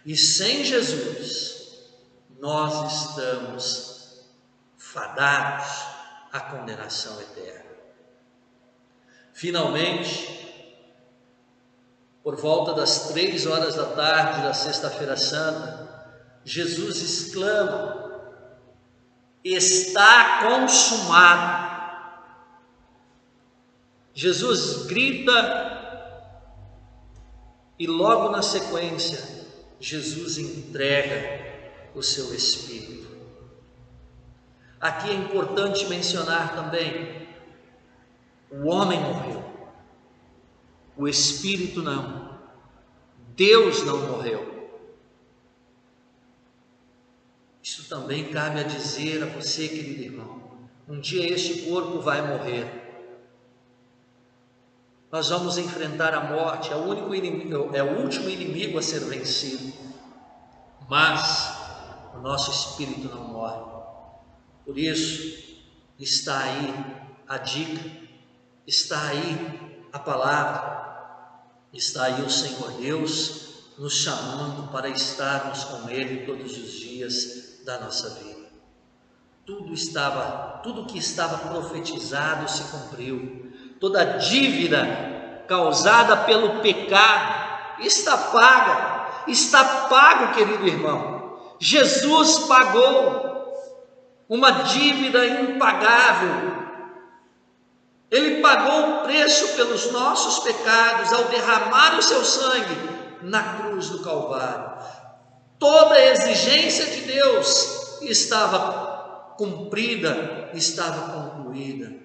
E sem Jesus, nós estamos fadados à condenação eterna. Finalmente, por volta das 3 horas da tarde da sexta-feira santa, Jesus exclama: está consumado. Jesus grita e logo na sequência, Jesus entrega o seu Espírito. Aqui é importante mencionar também: o homem morreu, o Espírito não. Deus não morreu. Isso também cabe a dizer a você, querido irmão: um dia este corpo vai morrer. Nós vamos enfrentar a morte, é o único inimigo, é o último inimigo a ser vencido. Mas o nosso espírito não morre. Por isso está aí a dica, está aí a palavra, está aí o Senhor Deus nos chamando para estarmos com Ele todos os dias da nossa vida. Tudo que estava profetizado se cumpriu. Toda dívida causada pelo pecado está pago, querido irmão. Jesus pagou uma dívida impagável. Ele pagou o preço pelos nossos pecados ao derramar o seu sangue na cruz do Calvário. Toda a exigência de Deus estava cumprida, estava concluída.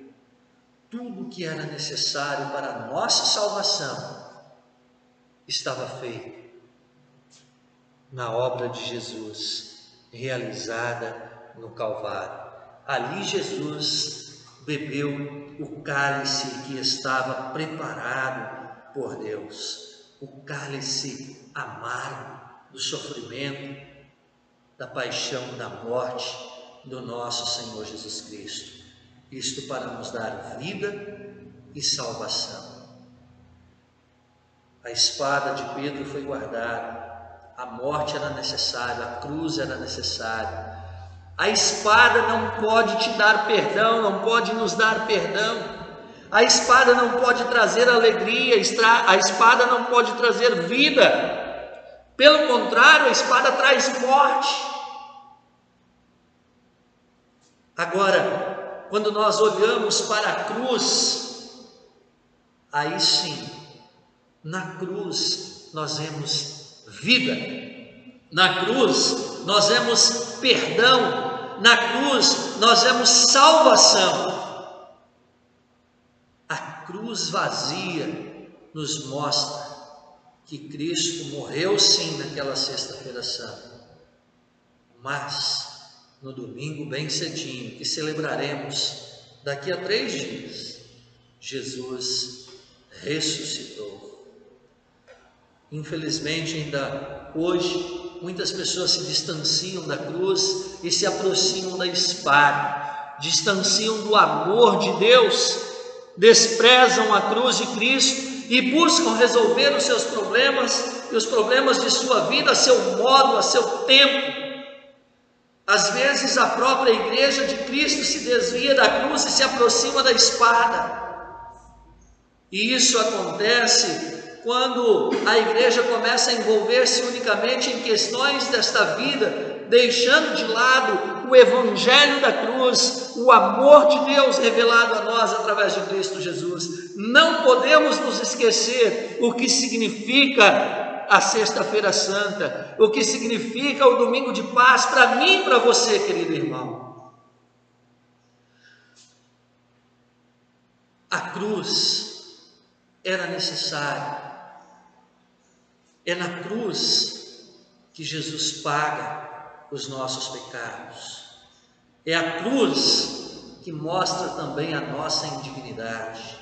Tudo que era necessário para a nossa salvação estava feito na obra de Jesus, realizada no Calvário. Ali Jesus bebeu o cálice que estava preparado por Deus, o cálice amargo do sofrimento, da paixão, da morte do nosso Senhor Jesus Cristo. Isto para nos dar vida e salvação. A espada de Pedro foi guardada, a morte era necessária, a cruz era necessária. A espada não pode te dar perdão, não pode nos dar perdão. A espada não pode trazer alegria, a espada não pode trazer vida. Pelo contrário, a espada traz morte. Agora, quando nós olhamos para a cruz, aí sim, na cruz nós vemos vida, na cruz nós vemos perdão, na cruz nós vemos salvação. A cruz vazia nos mostra que Cristo morreu sim naquela sexta-feira santa, mas no domingo bem cedinho, que celebraremos daqui a 3 dias, Jesus ressuscitou. Infelizmente ainda hoje muitas pessoas se distanciam da cruz e se aproximam da espada, distanciam do amor de Deus desprezam a cruz de Cristo e buscam resolver os seus problemas e os problemas de sua vida a seu modo, a seu tempo. Às vezes a própria igreja de Cristo se desvia da cruz e se aproxima da espada. E isso acontece quando a igreja começa a envolver-se unicamente em questões desta vida, deixando de lado o evangelho da cruz, o amor de Deus revelado a nós através de Cristo Jesus. Não podemos nos esquecer o que significa a Sexta-feira Santa, o que significa o domingo de paz para mim e para você, querido irmão. A cruz era necessária. É na cruz que Jesus paga os nossos pecados. É a cruz que mostra também a nossa indignidade.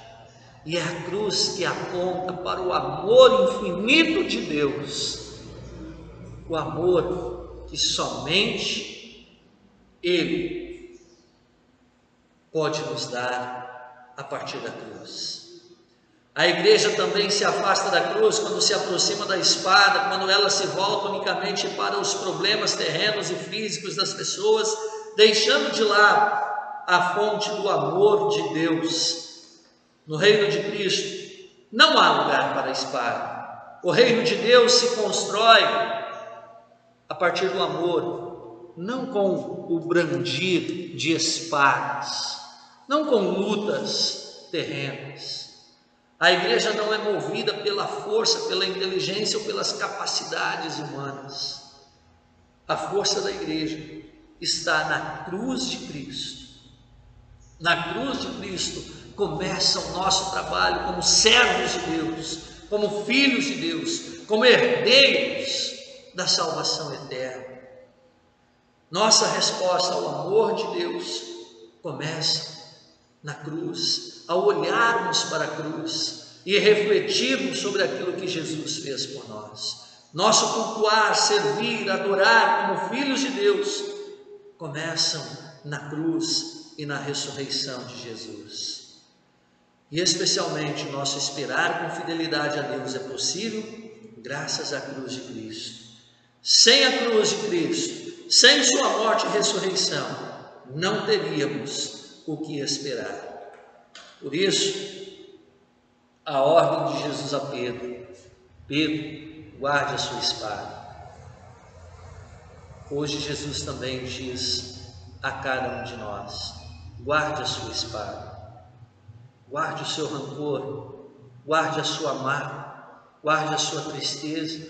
E é a cruz que aponta para o amor infinito de Deus. O amor que somente Ele pode nos dar a partir da cruz. A igreja também se afasta da cruz quando se aproxima da espada, quando ela se volta unicamente para os problemas terrenos e físicos das pessoas, deixando de lado a fonte do amor de Deus. No reino de Cristo não há lugar para a espada. O reino de Deus se constrói a partir do amor, não com o brandir de espadas, não com lutas terrenas. A igreja não é movida pela força, pela inteligência ou pelas capacidades humanas. A força da igreja está na cruz de Cristo. Na cruz de Cristo começa o nosso trabalho como servos de Deus, como filhos de Deus, como herdeiros da salvação eterna. Nossa resposta ao amor de Deus começa na cruz, ao olharmos para a cruz e refletirmos sobre aquilo que Jesus fez por nós. Nosso cultuar, servir, adorar como filhos de Deus começam na cruz e na ressurreição de Jesus. E especialmente nosso esperar com fidelidade a Deus é possível graças à cruz de Cristo. Sem a cruz de Cristo, sem sua morte e ressurreição, não teríamos o que esperar. Por isso, a ordem de Jesus a Pedro: Pedro, guarde a sua espada. Hoje Jesus também diz a cada um de nós: guarde a sua espada, guarde o seu rancor, guarde a sua mágoa, guarde a sua tristeza,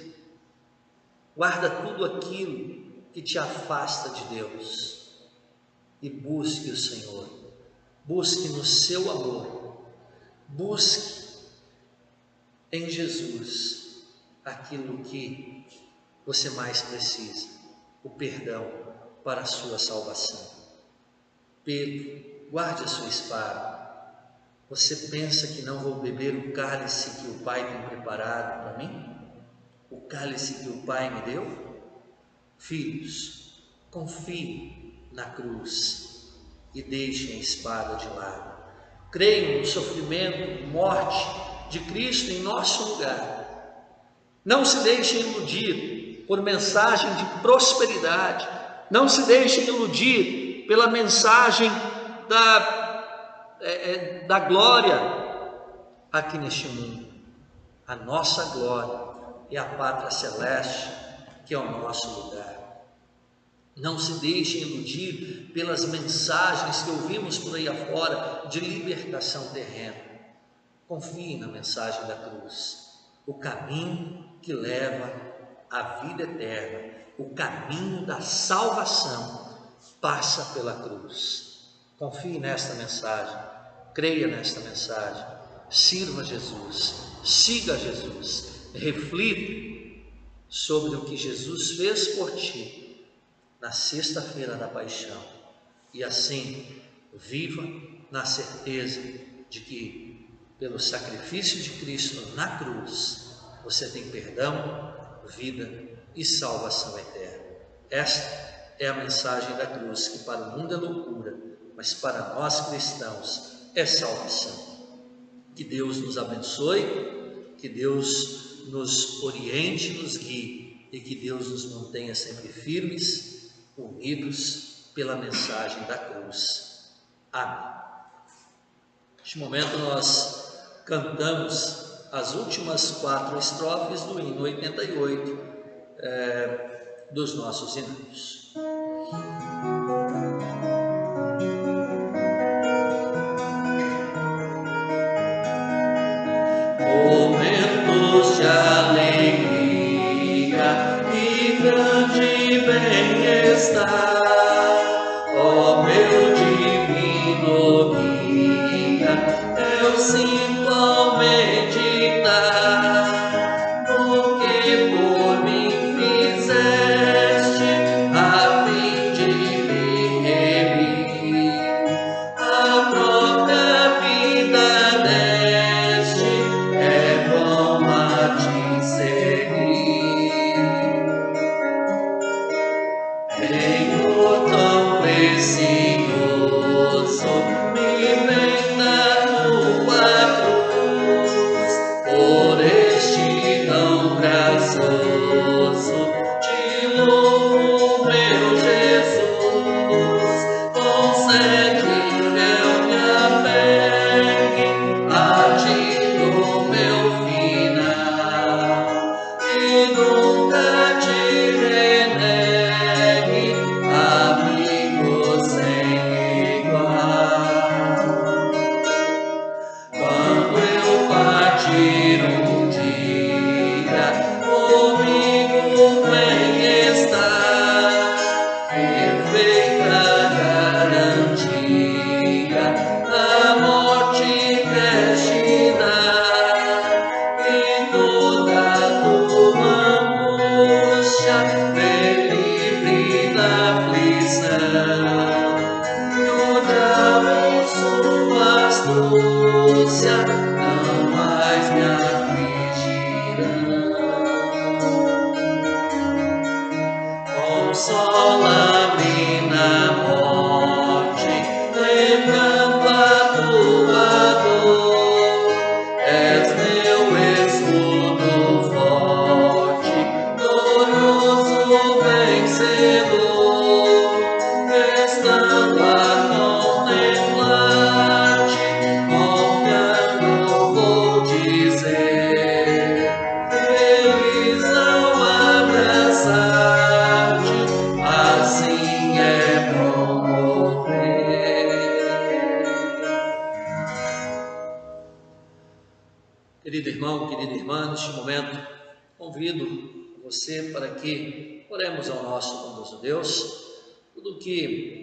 guarda tudo aquilo que te afasta de Deus e busque o Senhor, busque no seu amor, busque em Jesus aquilo que você mais precisa, o perdão para a sua salvação. Pedro, guarde a sua espada. Você pensa que não vou beber o cálice que o Pai tem preparado para mim? O cálice que o Pai me deu? Filhos, confiem na cruz e deixem a espada de lado. Creiam no sofrimento, morte de Cristo em nosso lugar. Não se deixem iludir por mensagem de prosperidade. Não se deixem iludir pela mensagem da glória aqui neste mundo. A nossa glória é a pátria celeste, que é o nosso lugar. Não se deixem iludir pelas mensagens que ouvimos por aí afora de libertação terrena. Confie na mensagem da cruz, o caminho que leva à vida eterna, o caminho da salvação passa pela cruz. Confie nesta mensagem, creia nesta mensagem, sirva Jesus, siga Jesus, reflita sobre o que Jesus fez por ti na sexta-feira da paixão e assim viva na certeza de que pelo sacrifício de Cristo na cruz você tem perdão, vida e salvação eterna. Esta é a mensagem da cruz, que para o mundo é loucura, mas para nós cristãos é salvação. Que Deus nos abençoe, que Deus nos oriente, nos guie e que Deus nos mantenha sempre firmes, unidos pela mensagem da cruz. Amém. Neste momento nós cantamos as últimas 4 estrofes do hino 88 dos nossos hinos. Momentos de alegria e grande bem-estar, ó meu divino guia, eu sinto ao meditar no que por mim fizeste, a fim de me remir, a própria vida deste, é bom a te seguir. Senhor tão precioso, me vem dar tua cruz, por este tão graçoso, te louvo, meu Jesus. Concede que eu me apegue a ti no meu final e nunca te renegue, amigo sem igual. Quando eu partir dia, comigo vem estar, perfeita garantia, a morte preste dar, e toda tua angústia vem livre da aflição. No diabo sua astúcia não mais me afligirão. Consola-me na morte, lembrando a tua dor. És meu escudo forte, glorioso vencedor. Estando a contemplar-te, confiando vou dizer, feliz ao abraçar-te, assim é bom morrer. Querido irmão, querida irmã, neste momento convido você para que oremos ao nosso bondoso Deus. Tudo que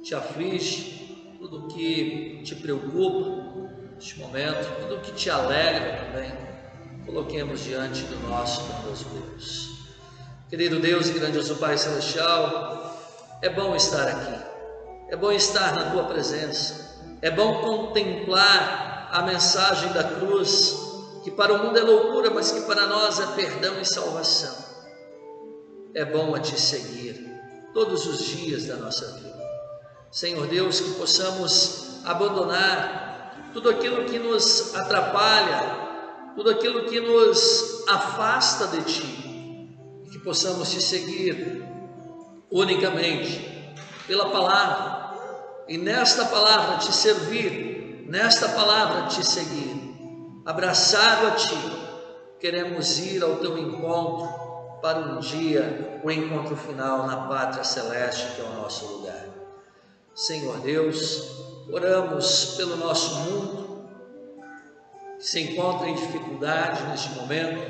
te aflige, tudo que te preocupa neste momento, tudo que te alegra também, coloquemos diante do nosso bondoso Deus. Querido Deus e grandioso Pai Celestial, é bom estar aqui, é bom estar na Tua presença, é bom contemplar a mensagem da cruz, que para o mundo é loucura, mas que para nós é perdão e salvação. É bom a Te seguir todos os dias da nossa vida. Senhor Deus, que possamos abandonar tudo aquilo que nos atrapalha, tudo aquilo que nos afasta de Ti, e que possamos Te seguir unicamente pela palavra, e nesta palavra Te servir, nesta palavra Te seguir. Abraçado a Ti, queremos ir ao Teu encontro, para um dia, o encontro final na pátria celeste, que é o nosso lugar. Senhor Deus, oramos pelo nosso mundo, que se encontra em dificuldade neste momento,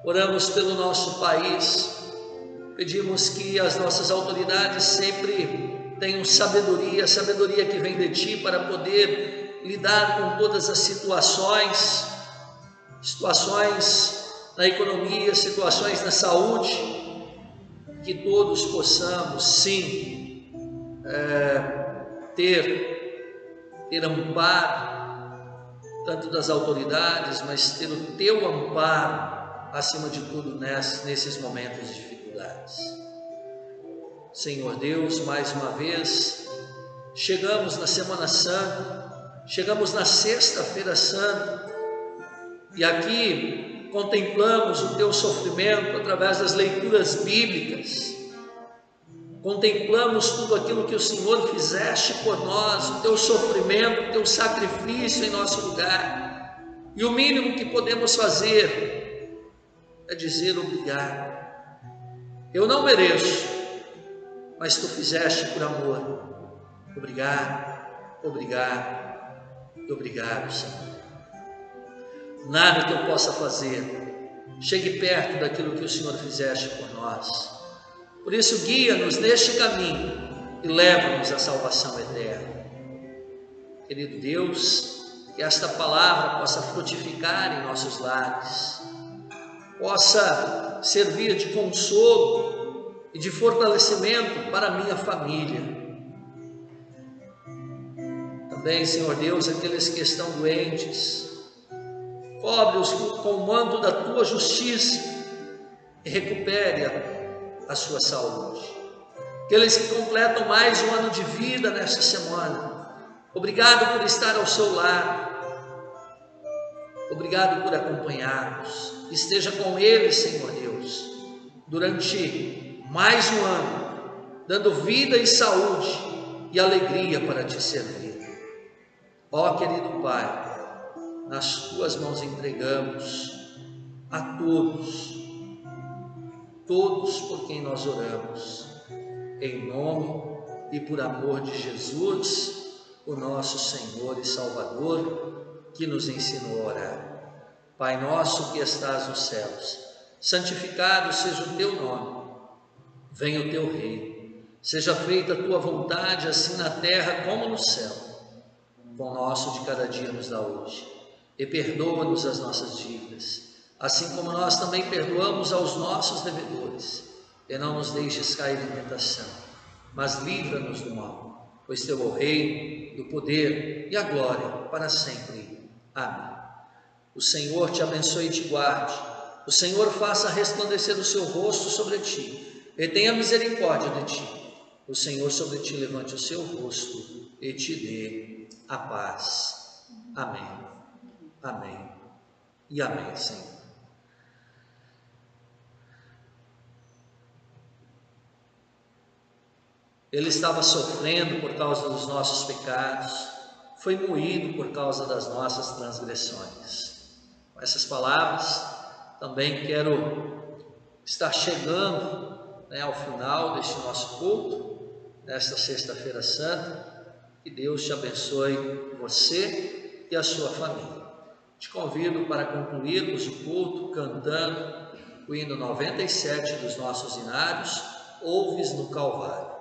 oramos pelo nosso país, pedimos que as nossas autoridades sempre tenham sabedoria, sabedoria que vem de Ti, para poder lidar com todas as situações na economia, situações na saúde, que todos possamos sim ter amparo, tanto das autoridades, mas ter o Teu amparo acima de tudo nesses momentos de dificuldades. Senhor Deus, mais uma vez chegamos na Semana Santa, chegamos na Sexta-feira Santa e aqui contemplamos o teu sofrimento através das leituras bíblicas, contemplamos tudo aquilo que o Senhor fizeste por nós, o teu sofrimento, o teu sacrifício em nosso lugar, e o mínimo que podemos fazer é dizer obrigado. Eu não mereço, mas tu fizeste por amor. Obrigado, obrigado, obrigado, Senhor. Nada que eu possa fazer chegue perto daquilo que o Senhor fizeste por nós. Por isso, guia-nos neste caminho e leva-nos à salvação eterna. Querido Deus, que esta palavra possa frutificar em nossos lares, possa servir de consolo e de fortalecimento para a minha família. Também, Senhor Deus, aqueles que estão doentes, cobre-os com o manto da tua justiça e recupere a sua saúde. Aqueles que completam mais um ano de vida nesta semana, obrigado por estar ao seu lado, obrigado por acompanhar-nos. Esteja com eles, Senhor Deus, durante mais um ano, dando vida e saúde e alegria para te servir. Ó querido Pai, nas tuas mãos entregamos a todos por quem nós oramos, em nome e por amor de Jesus, o nosso Senhor e Salvador, que nos ensinou a orar. Pai nosso que estás nos céus, santificado seja o teu nome, venha o teu reino, seja feita a tua vontade, assim na terra como no céu. O pão nosso de cada dia nos dá hoje, e perdoa-nos as nossas dívidas, assim como nós também perdoamos aos nossos devedores, e não nos deixes cair em tentação, mas livra-nos do mal, pois teu é o reino, o poder e a glória para sempre. Amém. O Senhor te abençoe e te guarde, o Senhor faça resplandecer o seu rosto sobre ti, e tenha misericórdia de ti. O Senhor sobre ti levante o seu rosto e te dê a paz. Amém. Amém e amém, Senhor. Ele estava sofrendo por causa dos nossos pecados, foi moído por causa das nossas transgressões. Com essas palavras, também quero estar chegando ao final deste nosso culto, nesta Sexta-feira Santa. Que Deus te abençoe, você e a sua família. Te convido para concluirmos o culto cantando o hino 97 dos nossos hinários, Ouves no Calvário.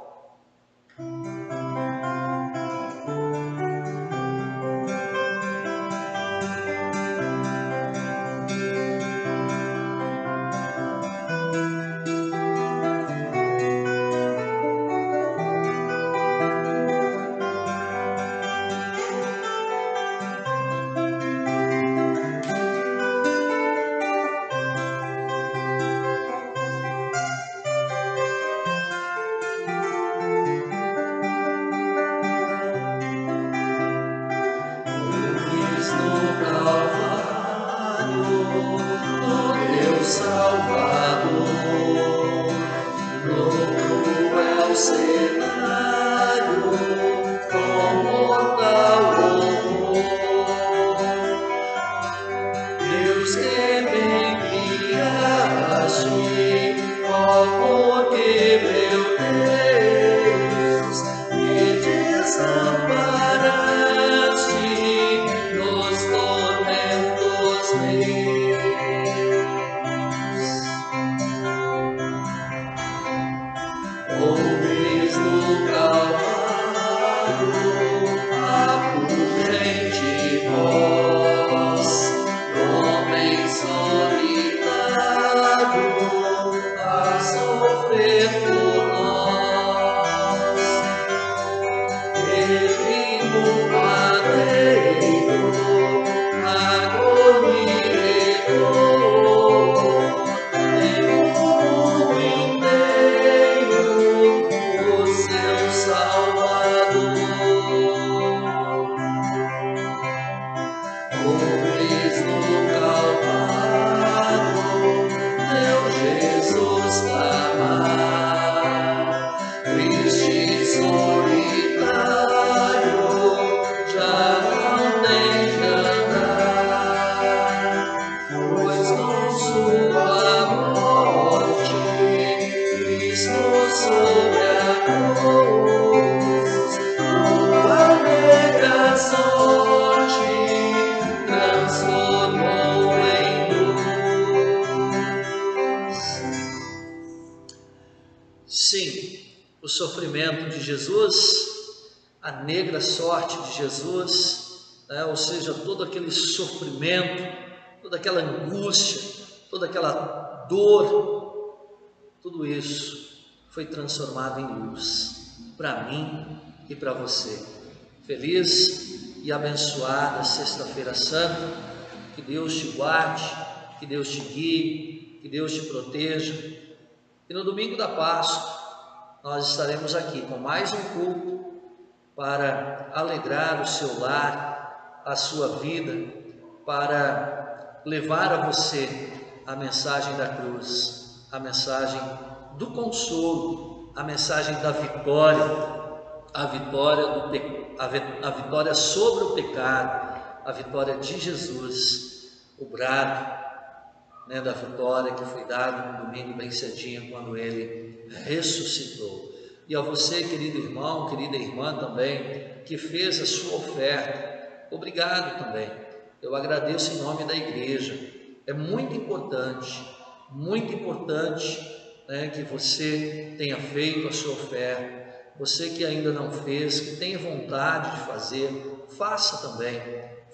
Ouves dores no Calvário, teu Jesus clamar. Triste e solitário, já não tem que andar, pois com sua morte, Cristo sobre a cruz, tua negra sorte transformou em luz. Sim, o sofrimento de Jesus, a negra sorte de Jesus, ou seja, todo aquele sofrimento, toda aquela angústia, toda aquela dor, tudo isso foi transformado em luz para mim e para você. Feliz e abençoada Sexta-feira Santa, que Deus te guarde, que Deus te guie, que Deus te proteja. E no domingo da Páscoa nós estaremos aqui com mais um culto para alegrar o seu lar, a sua vida, para levar a você a mensagem da cruz, a mensagem do consolo, a mensagem da vitória, a vitória sobre o pecado, a vitória de Jesus, o brado da vitória que foi dado no domingo bem cedinho, quando ele ressuscitou. E a você, querido irmão, querida irmã também, que fez a sua oferta, obrigado também. Eu agradeço em nome da igreja. É muito importante que você tenha feito a sua oferta. Você que ainda não fez, que tem vontade de fazer, faça também.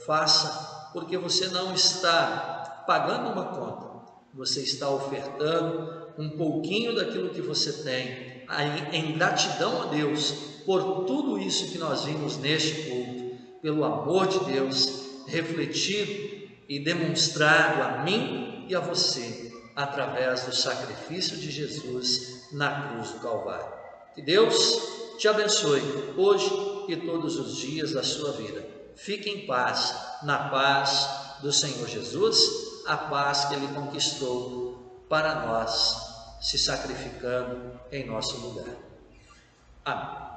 Faça, porque você não está pagando uma conta, você está ofertando um pouquinho daquilo que você tem, em gratidão a Deus por tudo isso que nós vimos neste culto, pelo amor de Deus refletido e demonstrado a mim e a você através do sacrifício de Jesus na cruz do Calvário. Que Deus te abençoe hoje e todos os dias da sua vida. Fique em paz, na paz do Senhor Jesus, a paz que Ele conquistou para nós, se sacrificando em nosso lugar. Amém.